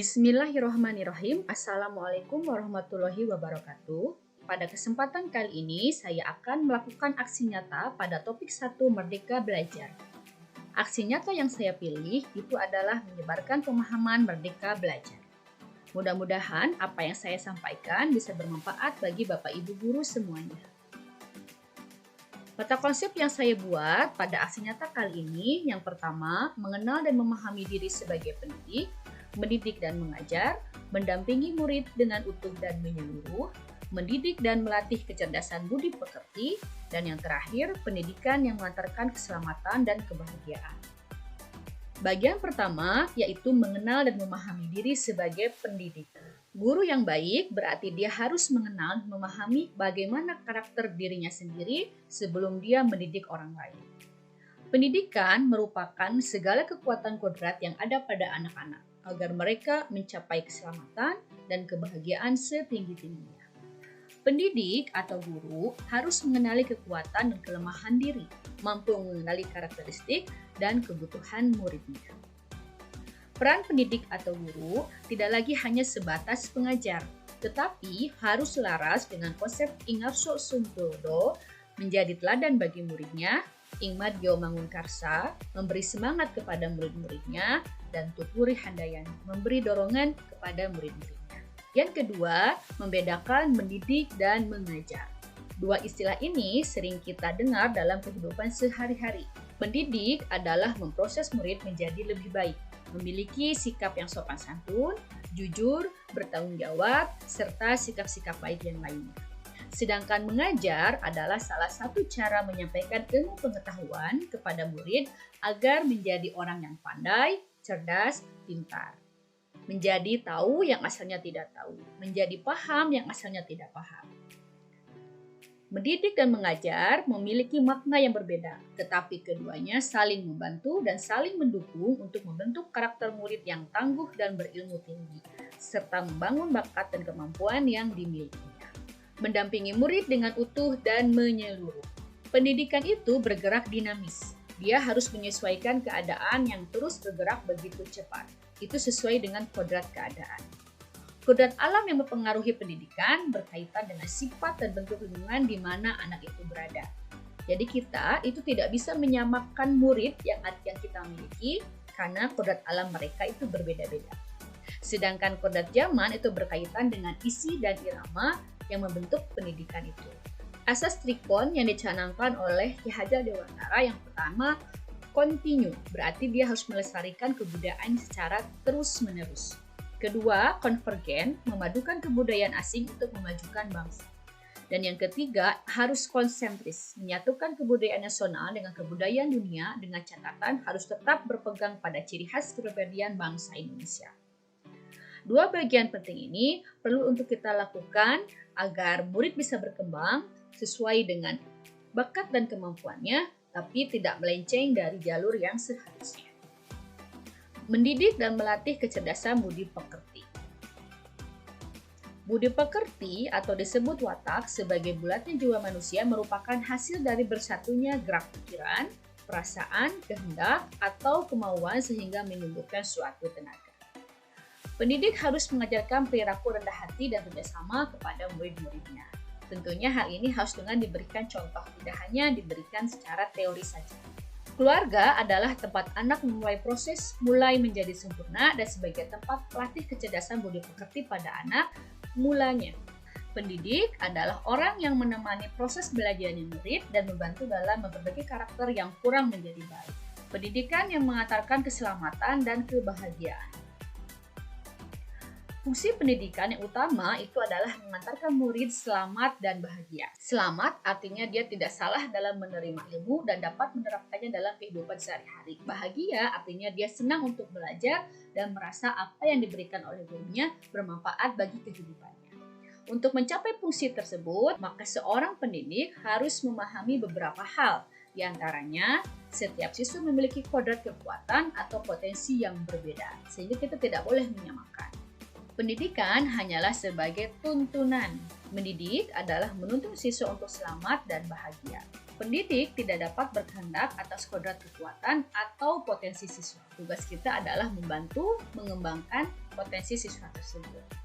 Bismillahirrahmanirrahim. Assalamualaikum warahmatullahi wabarakatuh. Pada kesempatan kali ini, saya akan melakukan aksi nyata pada topik 1 Merdeka Belajar. Aksi nyata yang saya pilih itu adalah menyebarkan pemahaman Merdeka Belajar. Mudah-mudahan apa yang saya sampaikan bisa bermanfaat bagi Bapak Ibu guru semuanya. Peta konsep yang saya buat pada aksi nyata kali ini, yang pertama, mengenal dan memahami diri sebagai pendidik, mendidik dan mengajar, mendampingi murid dengan utuh dan menyeluruh, mendidik dan melatih kecerdasan budi pekerti, dan yang terakhir, pendidikan yang mengantarkan keselamatan dan kebahagiaan. Bagian pertama yaitu mengenal dan memahami diri sebagai pendidik. Guru yang baik berarti dia harus mengenal dan memahami bagaimana karakter dirinya sendiri sebelum dia mendidik orang lain. Pendidikan merupakan segala kekuatan kodrat yang ada pada anak-anak agar mereka mencapai keselamatan dan kebahagiaan setinggi-tingginya. Pendidik atau guru harus mengenali kekuatan dan kelemahan diri, mampu mengenali karakteristik dan kebutuhan muridnya. Peran pendidik atau guru tidak lagi hanya sebatas pengajar, tetapi harus selaras dengan konsep Ingarso Sungkodo, menjadi teladan bagi muridnya, Ingmadyo Mangunkarsa, memberi semangat kepada murid-muridnya, dan Tuturi Handayani, memberi dorongan kepada murid-muridnya. Yang kedua, membedakan mendidik dan mengajar. Dua istilah ini sering kita dengar dalam kehidupan sehari-hari. Mendidik adalah memproses murid menjadi lebih baik, memiliki sikap yang sopan santun, jujur, bertanggung jawab, serta sikap-sikap baik yang lainnya. Sedangkan mengajar adalah salah satu cara menyampaikan ilmu pengetahuan kepada murid agar menjadi orang yang pandai, cerdas, pintar. Menjadi tahu yang asalnya tidak tahu, menjadi paham yang asalnya tidak paham. Mendidik dan mengajar memiliki makna yang berbeda, tetapi keduanya saling membantu dan saling mendukung untuk membentuk karakter murid yang tangguh dan berilmu tinggi, serta membangun bakat dan kemampuan yang dimilikinya. Mendampingi murid dengan utuh dan menyeluruh. Pendidikan itu bergerak dinamis. Dia harus menyesuaikan keadaan yang terus bergerak begitu cepat. Itu sesuai dengan kodrat keadaan. Kodrat alam yang mempengaruhi pendidikan berkaitan dengan sifat dan bentuk lingkungan di mana anak itu berada. Jadi kita itu tidak bisa menyamakan murid yang kita miliki karena kodrat alam mereka itu berbeda-beda. Sedangkan kodrat zaman itu berkaitan dengan isi dan irama yang membentuk pendidikan itu. Asas trikon yang dicanangkan oleh Ki Hajar Dewantara yang pertama, kontinu, berarti dia harus melestarikan kebudayaan secara terus-menerus. Kedua, konvergen, memadukan kebudayaan asing untuk memajukan bangsa. Dan yang ketiga, harus konsentris, menyatukan kebudayaan nasional dengan kebudayaan dunia dengan catatan harus tetap berpegang pada ciri khas kepribadian bangsa Indonesia. Dua bagian penting ini perlu untuk kita lakukan agar murid bisa berkembang sesuai dengan bakat dan kemampuannya, tapi tidak melenceng dari jalur yang seharusnya. Mendidik dan melatih kecerdasan budi pekerti. Budi pekerti atau disebut watak sebagai bulatnya jiwa manusia merupakan hasil dari bersatunya gerak pikiran, perasaan, kehendak, atau kemauan sehingga menimbulkan suatu tenaga. Pendidik harus mengajarkan perilaku rendah hati dan kerjasama kepada murid-muridnya. Tentunya hal ini harus dengan diberikan contoh, tidak hanya diberikan secara teori saja. Keluarga adalah tempat anak memulai proses mulai menjadi sempurna dan sebagai tempat pelatih kecerdasan budi pekerti pada anak mulanya. Pendidik adalah orang yang menemani proses belajarnya murid dan membantu dalam memperbaiki karakter yang kurang menjadi baik. Pendidikan yang mengantarkan keselamatan dan kebahagiaan. Fungsi pendidikan yang utama itu adalah mengantarkan murid selamat dan bahagia. Selamat artinya dia tidak salah dalam menerima ilmu dan dapat menerapkannya dalam kehidupan sehari-hari. Bahagia artinya dia senang untuk belajar dan merasa apa yang diberikan oleh gurunya bermanfaat bagi kehidupannya. Untuk mencapai fungsi tersebut, maka seorang pendidik harus memahami beberapa hal. Di antaranya, setiap siswa memiliki kodrat kekuatan atau potensi yang berbeda, sehingga kita tidak boleh menyamakan. Pendidikan hanyalah sebagai tuntunan. Mendidik adalah menuntun siswa untuk selamat dan bahagia. Pendidik tidak dapat berkehendak atas kodrat kekuatan atau potensi siswa. Tugas kita adalah membantu mengembangkan potensi siswa tersebut.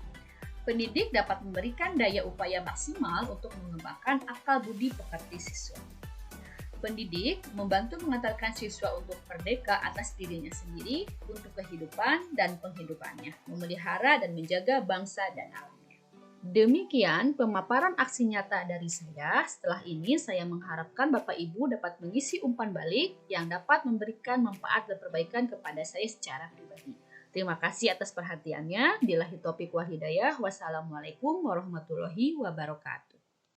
Pendidik dapat memberikan daya upaya maksimal untuk mengembangkan akal budi pekerti siswa. Pendidik membantu mengantarkan siswa untuk merdeka atas dirinya sendiri untuk kehidupan dan penghidupannya, memelihara dan menjaga bangsa dan alam. Demikian pemaparan aksi nyata dari saya. Setelah ini saya mengharapkan Bapak Ibu dapat mengisi umpan balik yang dapat memberikan manfaat dan perbaikan kepada saya secara pribadi. Terima kasih atas perhatiannya. Billahi taufiq wal hidayah. Wassalamualaikum warahmatullahi wabarakatuh.